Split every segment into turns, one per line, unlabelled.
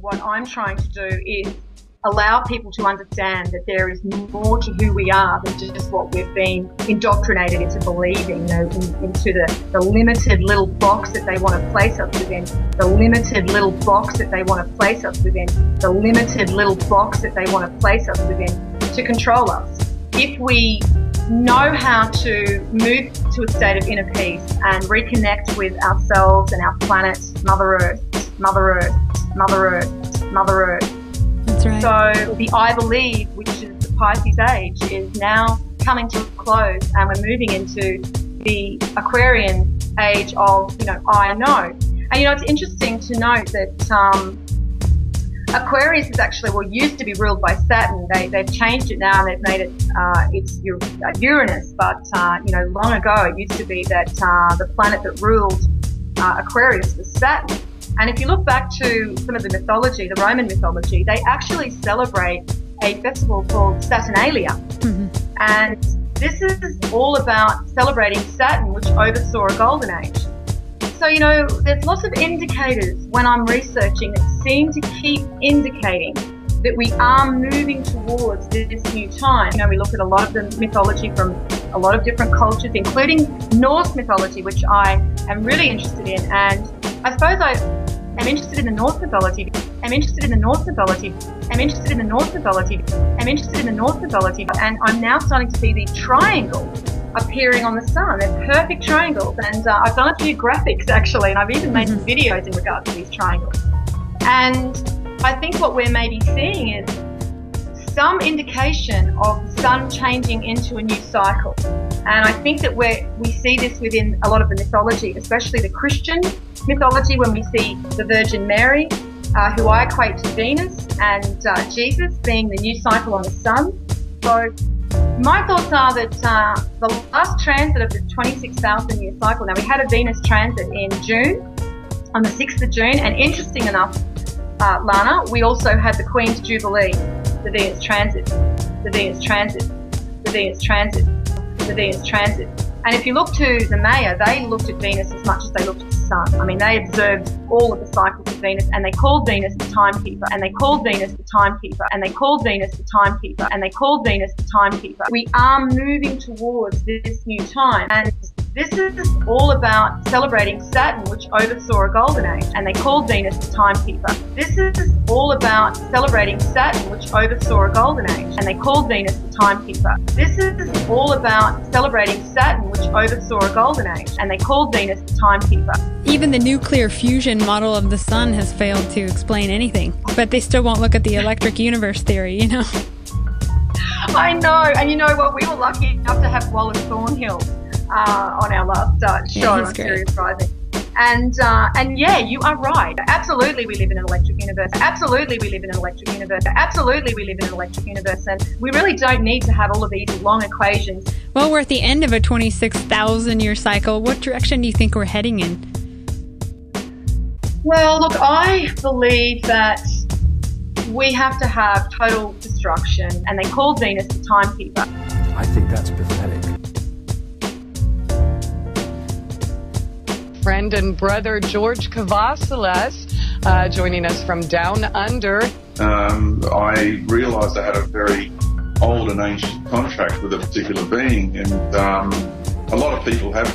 What I'm trying to do is allow people to understand that there is more to who we are than just what we've been indoctrinated into believing, into the limited little box that they want to place us within, the limited little box that they want to place us within, the limited little box that they want to place us within to control us. If we know how to move to a state of inner peace and reconnect with ourselves and our planet, Mother Earth, Mother Earth, Mother Earth, Mother Earth.
That's right.
So the I believe, which is the Pisces age, is now coming to a close, and we're moving into the Aquarian age of, I know. And, it's interesting to note that Aquarius is actually, used to be ruled by Saturn. They've changed it now and they've made it, it's Uranus. But, long ago it used to be that the planet that ruled Aquarius was Saturn. And if you look back to some of the mythology, the Roman mythology, they actually celebrate a festival called Saturnalia. Mm-hmm. And this is all about celebrating Saturn, which oversaw a golden age. So, there's lots of indicators when I'm researching that seem to keep indicating that we are moving towards this new time. We look at a lot of the mythology from a lot of different cultures, including Norse mythology, which I am really interested in. And I suppose I'm interested in the Norse mythology. I'm interested in the Norse mythology. I'm interested in the Norse mythology. I'm interested in the Norse mythology. And I'm now starting to see these triangles appearing on the sun. They're perfect triangles. And I've done a few graphics, actually, and I've even made some videos in regards to these triangles. And I think what we're maybe seeing is some indication of the sun changing into a new cycle. And I think that we see this within a lot of the mythology, especially the Christian mythology, when we see the Virgin Mary, who I equate to Venus, and Jesus being the new cycle on the sun. So my thoughts are that the last transit of the 26,000-year cycle, now we had a Venus transit in June, on the 6th of June, and interesting enough, Lana, we also had the Queen's Jubilee, the Venus transit, the Venus transit, the Venus transit, the Venus transit. And if you look to the Maya, they looked at Venus as much as they looked at the sun. I mean, they observed all of the cycles of Venus, and they called Venus the timekeeper, and they called Venus the timekeeper, and they called Venus the timekeeper, and they called Venus the timekeeper. We are moving towards this new time, and this is all about celebrating Saturn, which oversaw a golden age, and they called Venus the timekeeper. This is all about celebrating Saturn, which oversaw a golden age, and they called Venus the timekeeper. This is all about celebrating Saturn, which oversaw a golden age, and they called Venus the timekeeper.
Even the nuclear fusion model of the sun has failed to explain anything, but they still won't look at the electric universe theory,
I know, and you know what? We were lucky enough to have Wallace Thornhill on our last show on Serious Rising. And yeah, you are right. Absolutely we live in an electric universe. Absolutely we live in an electric universe. Absolutely we live in an electric universe. And we really don't need to have all of these long equations.
Well, we're at the end of a 26,000-year cycle. What direction do you think we're heading in?
Well, look, I believe that we have to have total destruction. And they called Venus the timekeeper.
I think that's pathetic.
Friend and brother George Kavasillas joining us from down under.
I realised I had a very old and ancient contract with a particular being, and a lot of people have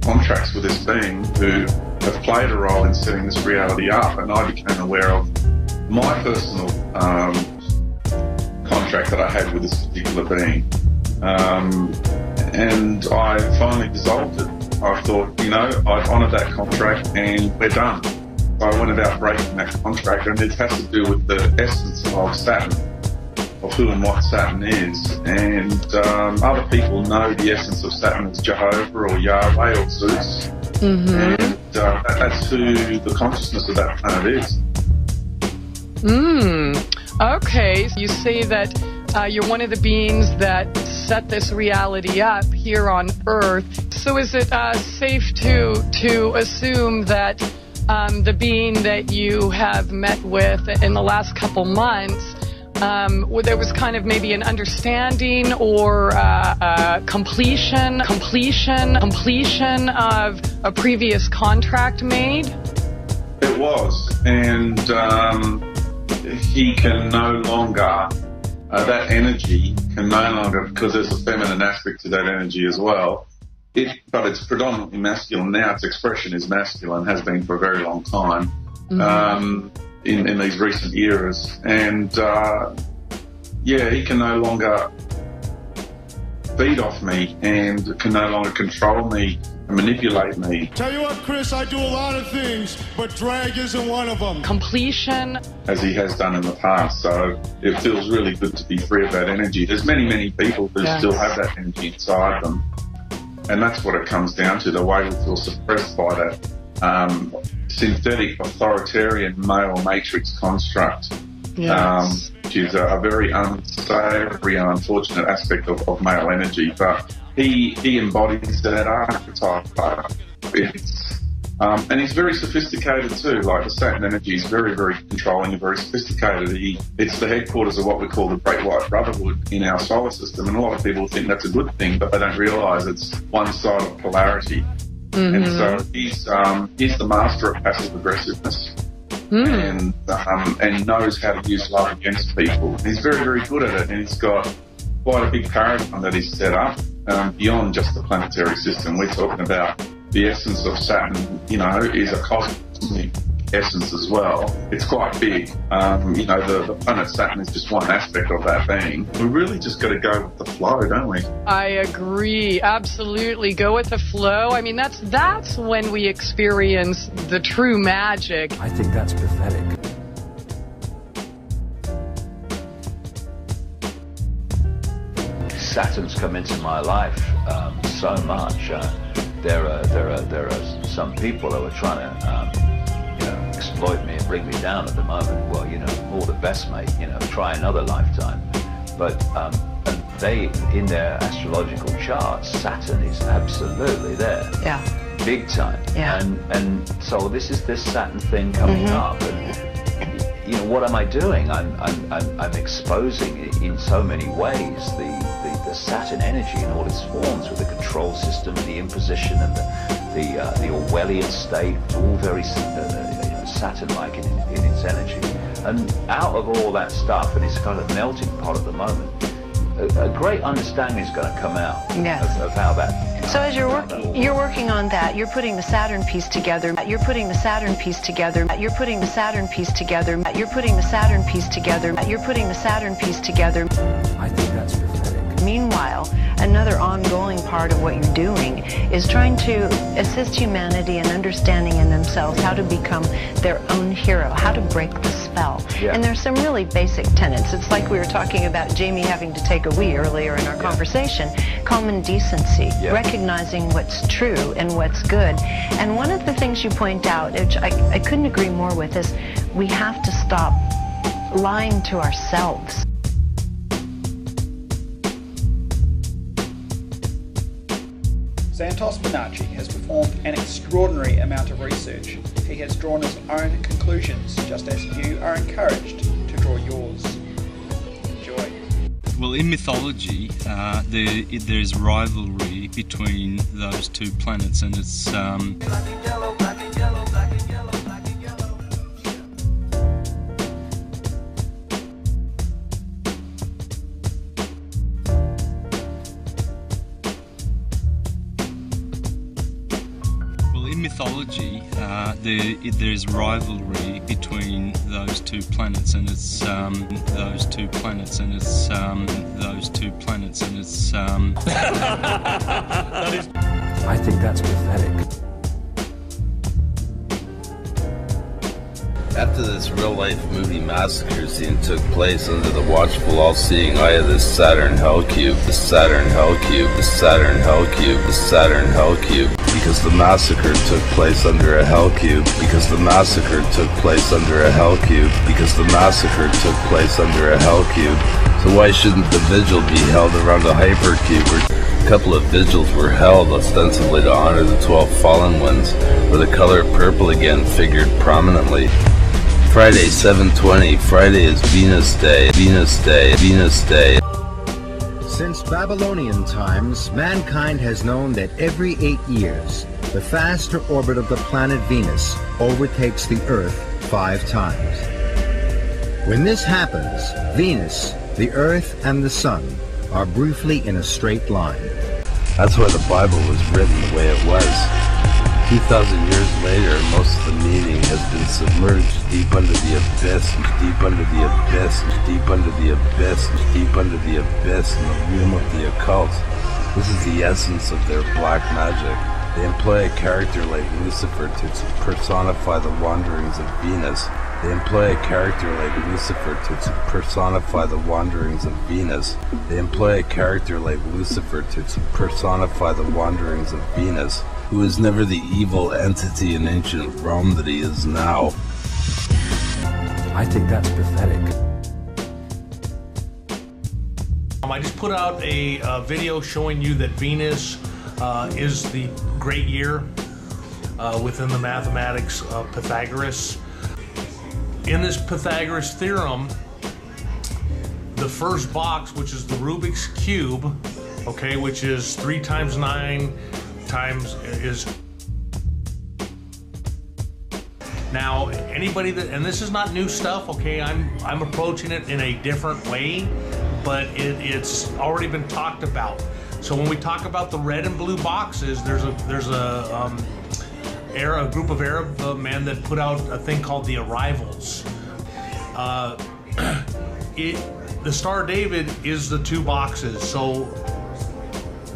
contracts with this being who have played a role in setting this reality up, and I became aware of my personal contract that I had with this particular being, and I finally dissolved it. I thought, I've honoured that contract and we're done. So I went about breaking that contract, and it has to do with the essence of Saturn, of who and what Saturn is. And other people know the essence of Saturn as Jehovah or Yahweh or Zeus. Mm-hmm. And that's who the consciousness of that planet is.
Okay, you say that you're one of the beings that set this reality up here on Earth. So is it safe to assume that the being that you have met with in the last couple months, there was kind of maybe an understanding or completion of a previous contract made?
It was, and he can no longer, that energy can no longer, because there's a feminine aspect to that energy as well, but it's predominantly masculine now. Its expression is masculine, has been for a very long time, in these recent eras. And, he can no longer feed off me and can no longer control me and manipulate me.
Tell you what, Chris, I do a lot of things, but drag isn't one of them.
Completion.
As he has done in the past. So it feels really good to be free of that energy. There's many, many people who still have that energy inside them. And that's what it comes down to, the way we feel suppressed by that synthetic, authoritarian male matrix construct.
Yes.
Which is a very unsavory and unfortunate aspect of male energy. But he embodies that archetype. And he's very sophisticated too. Like the Saturn energy is very, very controlling and very sophisticated. It's the headquarters of what we call the Great White Brotherhood in our solar system. And a lot of people think that's a good thing, but they don't realise it's one side of polarity. And so he's the master of passive aggressiveness. And knows how to use love against people. He's very, very good at it, and he's got quite a big paradigm that he's set up beyond just the planetary system. We're talking about the essence of Saturn, is a cosmic essence as well. It's quite big. The planet Saturn is just one aspect of that being. We really just got to go with the flow, don't we?
I agree. Absolutely. Go with the flow. I mean, that's when we experience the true magic.
I think that's pathetic.
Saturn's come into my life so much. There are some people who are trying to exploit me and bring me down at the moment. Well, all the best, mate. Try another lifetime. But they, in their astrological charts, Saturn is absolutely there. Yeah. Big time. Yeah. And so this is this Saturn thing coming up. And what am I doing? I'm exposing in so many ways the Saturn energy in all its forms, with the control system, the imposition, and the Orwellian state, all very Saturn-like in its energy. And out of all that stuff, and it's kind of melting pot at the moment, a great understanding is going to come out of how that.
So as you're working on that, you're putting the Saturn piece together. You're putting the Saturn piece together. You're putting the Saturn piece together. You're putting the Saturn piece together. You're putting the Saturn piece together.
I think that's pathetic.
Meanwhile, another ongoing part of what you're doing is trying to assist humanity in understanding in themselves how to become their own hero, how to break the spell. Yeah. And there's some really basic tenets. It's like we were talking about Jamie having to take a wee earlier in our conversation. Common decency, recognizing what's true and what's good. And one of the things you point out, which I couldn't agree more with, is we have to stop lying to ourselves.
Santos Bonnacci has performed an extraordinary amount of research. He has drawn his own conclusions, just as you are encouraged to draw yours. Enjoy.
Well, in mythology, there is rivalry between those two planets, and it's black and yellow, black and yellow, black and yellow, black and yellow. In mythology, there is rivalry between those two planets, and it's those two planets, and it's those two planets, and it's
That is. I think that's pathetic.
After this real-life movie massacre scene took place under the watchful, all-seeing eye of this Saturn Hell Cube, the Saturn Hell Cube, the Saturn Hell Cube, the Saturn Hell Cube, because the massacre took place under a Hell Cube, because the massacre took place under a Hell Cube, because the massacre took place under a Hell Cube. So why shouldn't the vigil be held around a hypercube? A couple of vigils were held ostensibly to honor the 12 fallen ones, where the color purple again figured prominently. Friday 7/20, Friday is Venus Day, Venus Day, Venus Day.
Since Babylonian times, mankind has known that every 8 years, the faster orbit of the planet Venus overtakes the Earth 5 times. When this happens, Venus, the Earth, and the Sun are briefly in a straight line.
That's why the Bible was written the way it was. 2,000 years later, most of the meaning has been submerged deep under the abyss, deep under the abyss, deep under the abyss, deep under the abyss in the realm of the occult. This is the essence of their black magic. They employ a character like Lucifer to personify the wanderings of Venus. They employ a character like Lucifer to personify the wanderings of Venus. They employ a character like Lucifer to personify the wanderings of Venus, who is never the evil entity in ancient Rome that he is now.
I think that's pathetic.
I just put out a video showing you that Venus is the great year within the mathematics of Pythagoras. In this Pythagoras theorem, the first box, which is the Rubik's Cube, okay, which is 3 times 9 times is... Now, anybody that, and this is not new stuff, okay, I'm approaching it in a different way, but it's already been talked about. So when we talk about the red and blue boxes, there's a group of Arab men that put out a thing called the Arrivals. The Star of David is the 2 boxes. So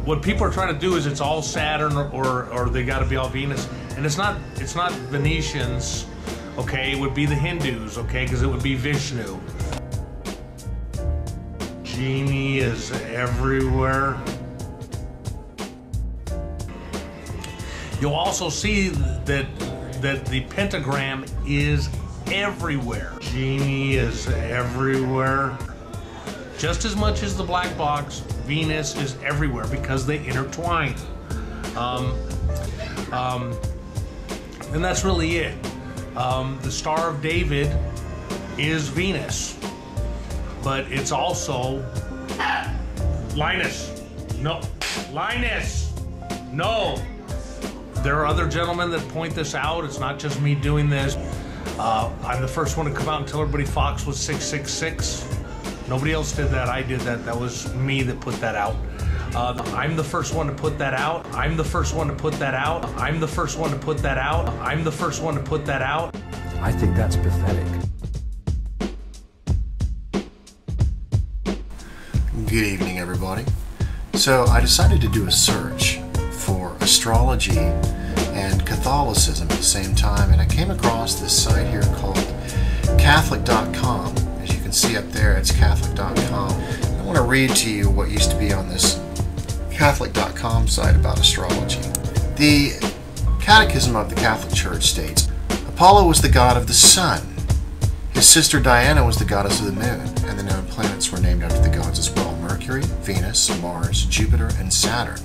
what people are trying to do is it's all Saturn or they got to be all Venus, and it's not Venetians, okay? It would be the Hindus, okay? Because it would be Vishnu. Genie is everywhere. You'll also see that the pentagram is everywhere. Genie is everywhere. Just as much as the black box, Venus is everywhere because they intertwine. And that's really it. The Star of David is Venus, but it's also Linus. No, Linus. No. There are other gentlemen that point this out. It's not just me doing this. I'm the first one to come out and tell everybody Fox was 666. Nobody else did that. I did that. That was me that put that out. I'm the first one to put that out. I'm the first one to put that out. I'm the first one to put that out. I'm the first one to put that out.
I think that's pathetic.
Good evening, everybody. So I decided to do a search for astrology and Catholicism at the same time, and I came across this site here called Catholic.com. As you can see up there, it's Catholic.com. I want to read to you what used to be on this Catholic.com site about astrology. The Catechism of the Catholic Church states, Apollo was the god of the sun. His sister Diana was the goddess of the moon, and the known planets were named after the gods as well: Mercury, Venus, Mars, Jupiter, and Saturn.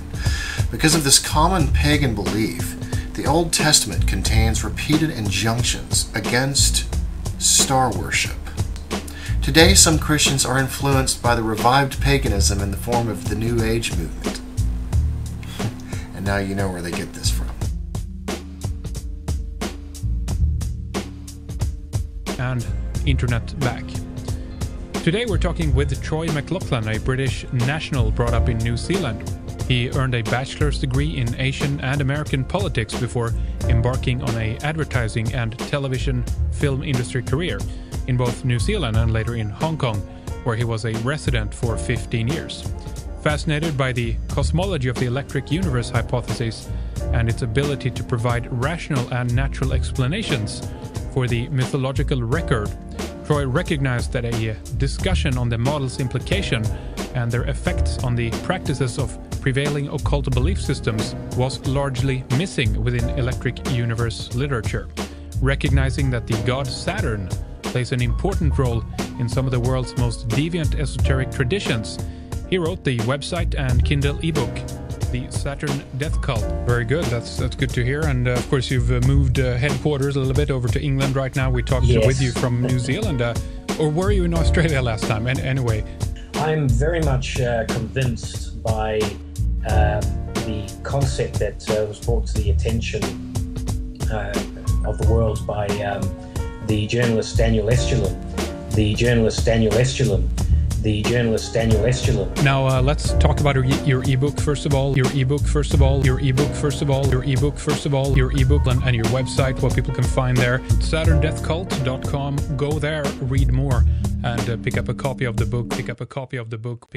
Because of this common pagan belief, the Old Testament contains repeated injunctions against star worship. Today, some Christians are influenced by the revived paganism in the form of the New Age movement. And now you know where they get this from.
And internet back. Today we're talking with Troy McLachlan, a British national brought up in New Zealand. He earned a bachelor's degree in Asian and American politics before embarking on an advertising and television film industry career in both New Zealand and later in Hong Kong, where he was a resident for 15 years. Fascinated by the cosmology of the electric universe hypothesis and its ability to provide rational and natural explanations for the mythological record, Troy recognized that a discussion on the model's implication and their effects on the practices of prevailing occult belief systems was largely missing within electric universe literature. Recognizing that the god Saturn plays an important role in some of the world's most deviant esoteric traditions, he wrote the website and Kindle ebook, The Saturn Death Cult. Very good, that's good to hear. And of course you've moved headquarters a little bit over to England right now. We talked with you from New Zealand, or were you in Australia last time? Anyway,
I'm very much convinced by the concept that was brought to the attention of the world by the journalist Daniel Estulin, the journalist Daniel Estulin.
Now let's talk about your ebook first of all. Your ebook and your website, what people can find there. SaturnDeathCult.com. Go there, read more, and pick up a copy of the book. Pick up a copy of the book.